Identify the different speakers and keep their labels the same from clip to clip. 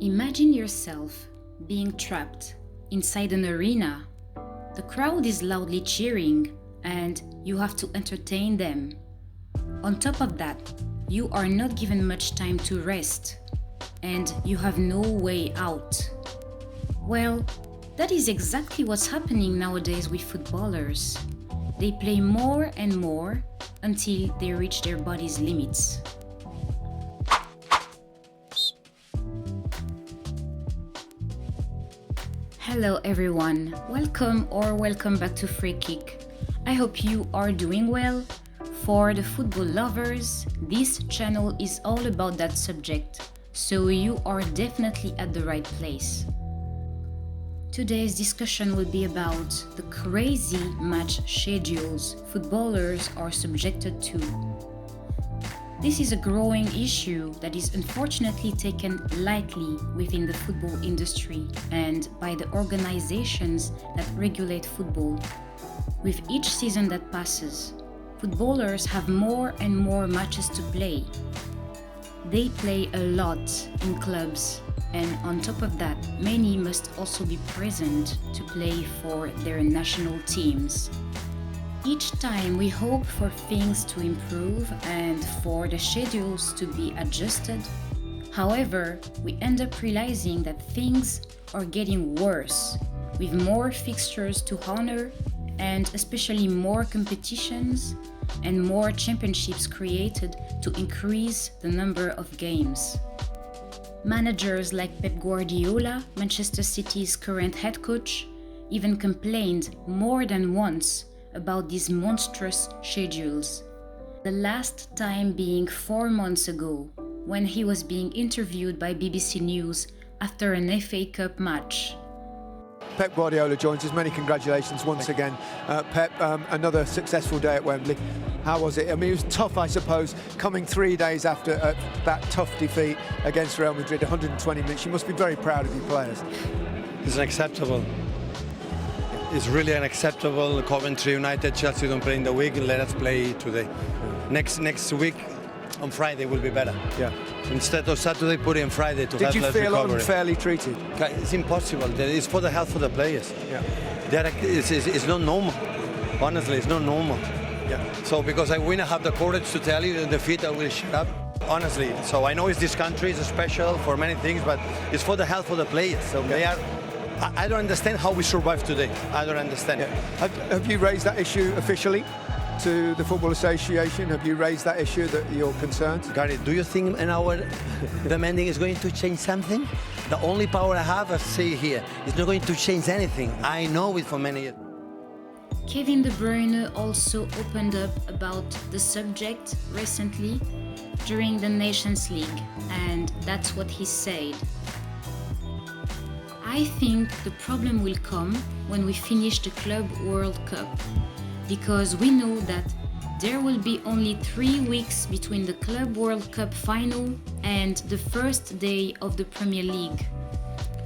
Speaker 1: Imagine yourself being trapped inside an arena. The crowd is loudly cheering and you have to entertain them. On top of that, you are not given much time to rest and you have no way out. Well, that is exactly what's happening nowadays with footballers. They play more and more until they reach their body's limits. Hello everyone, welcome back to Free Kick. I hope you are doing well. For the football lovers, this channel is all about that subject, so you are definitely at the right place. Today's discussion will be about the crazy match schedules footballers are subjected to. This is a growing issue that is unfortunately taken lightly within the football industry and by the organizations that regulate football. With each season that passes, footballers have more and more matches to play. They play a lot in clubs, and on top of that, many must also be present to play for their national teams. Each time we hope for things to improve and for the schedules to be adjusted. However, we end up realizing that things are getting worse, with more fixtures to honor and especially more competitions and more championships created to increase the number of games. Managers like Pep Guardiola, Manchester City's current head coach, even complained more than once about these monstrous schedules. The last time being 4 months ago, when he was being interviewed by BBC News after an FA Cup match.
Speaker 2: Pep Guardiola joins us. Many congratulations once again. Pep, another successful day at Wembley. How was it? I mean, it was tough, I suppose, coming 3 days after that tough defeat against Real Madrid, 120 minutes. You must be very proud of your players.
Speaker 3: It's unacceptable. It's really unacceptable. Coventry United, Chelsea don't play in the week. Let us play today. Next week, on Friday, will be better.
Speaker 2: Yeah.
Speaker 3: Instead of Saturday, put it on Friday to have less recovery.
Speaker 2: Did you feel unfairly treated?
Speaker 3: It's impossible. It's for the health of the players.
Speaker 2: Yeah.
Speaker 3: It's not normal. Honestly, it's not normal.
Speaker 2: Yeah.
Speaker 3: So because I win, I have the courage to tell you, in defeat, I will shut up. Honestly. So I know this country is special for many things, but it's for the health of the players. So they are. I don't understand how we survive today. I don't understand.
Speaker 2: Yeah. Have you raised that issue officially to the Football Association? Have you raised that issue, that you're concerned?
Speaker 3: Gary, do you think an hour demanding is going to change something? The only power I have, I say here, is not going to change anything. I know it for many years.
Speaker 1: Kevin De Bruyne also opened up about the subject recently during the Nations League, and that's what he said. I think the problem will come when we finish the Club World Cup, because we know that there will be only 3 weeks between the Club World Cup final and the first day of the Premier League.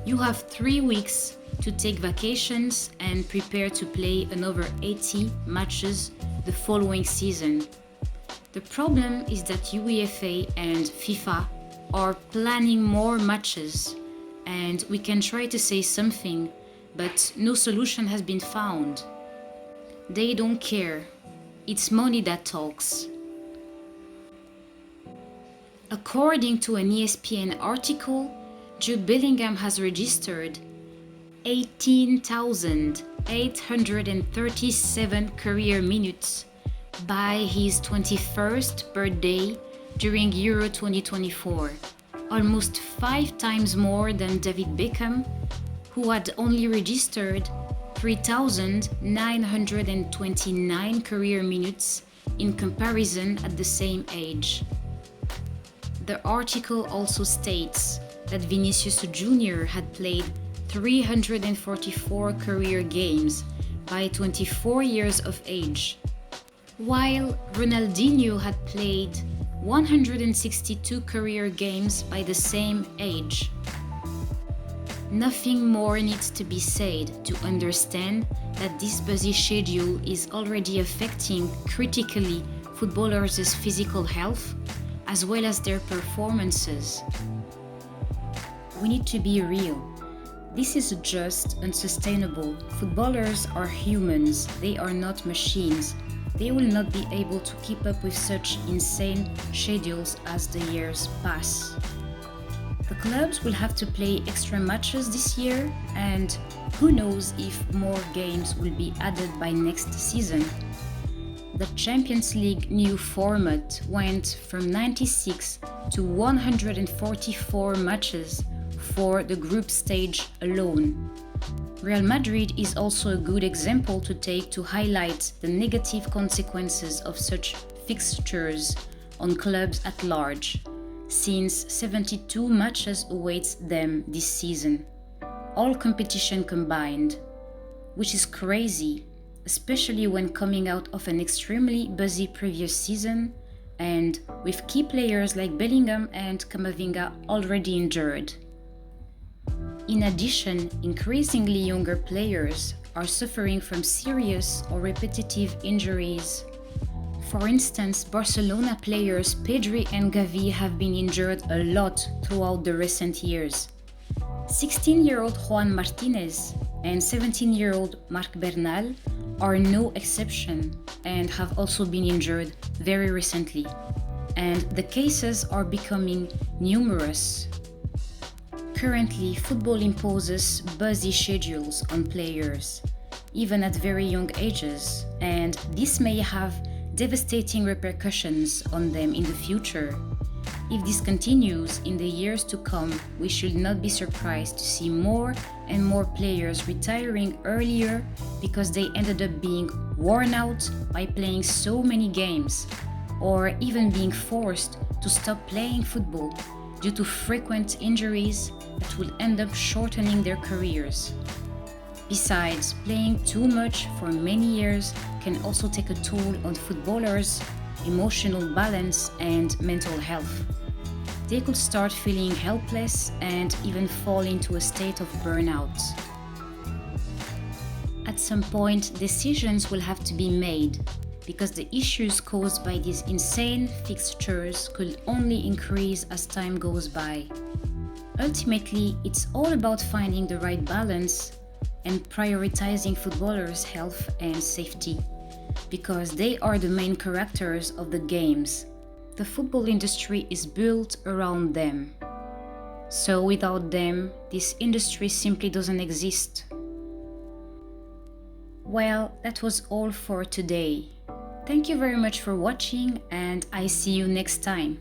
Speaker 1: You have 3 weeks to take vacations and prepare to play another 80 matches the following season. The problem is that UEFA and FIFA are planning more matches, and we can try to say something, but no solution has been found. They don't care. It's money that talks. According to an ESPN article, Jude Bellingham has registered 18,837 career minutes by his 21st birthday during Euro 2024. Almost 5 times more than David Beckham, who had only registered 3,929 career minutes in comparison at the same age. The article also states that Vinicius Jr. had played 344 career games by 24 years of age, while Ronaldinho had played 162 career games by the same age. Nothing more needs to be said to understand that this busy schedule is already affecting critically footballers' physical health as well as their performances. we need to be real. This is just unsustainable. Footballers are humans, they are not machines. They will not be able to keep up with such insane schedules as the years pass. The clubs will have to play extra matches this year, and who knows if more games will be added by next season. The Champions League new format went from 96 to 144 matches for the group stage alone. Real Madrid is also a good example to take to highlight the negative consequences of such fixtures on clubs at large, since 72 matches awaits them this season, all competition combined, which is crazy, especially when coming out of an extremely busy previous season and with key players like Bellingham and Camavinga already injured. In addition, increasingly younger players are suffering from serious or repetitive injuries. For instance, Barcelona players Pedri and Gavi have been injured a lot throughout the recent years. 16-year-old Juan Martinez and 17-year-old Marc Bernal are no exception and have also been injured very recently. And the cases are becoming numerous. Currently, football imposes busy schedules on players, even at very young ages, and this may have devastating repercussions on them in the future. If this continues in the years to come, we should not be surprised to see more and more players retiring earlier because they ended up being worn out by playing so many games, or even being forced to stop playing football due to frequent injuries that will end up shortening their careers. Besides, playing too much for many years can also take a toll on footballers' emotional balance and mental health. They could start feeling helpless and even fall into a state of burnout. At some point, decisions will have to be made because the issues caused by these insane fixtures could only increase as time goes by. Ultimately, it's all about finding the right balance and prioritizing footballers' health and safety, because they are the main characters of the games. The football industry is built around them. So without them, this industry simply doesn't exist. Well, that was all for today. Thank you very much for watching, and I see you next time.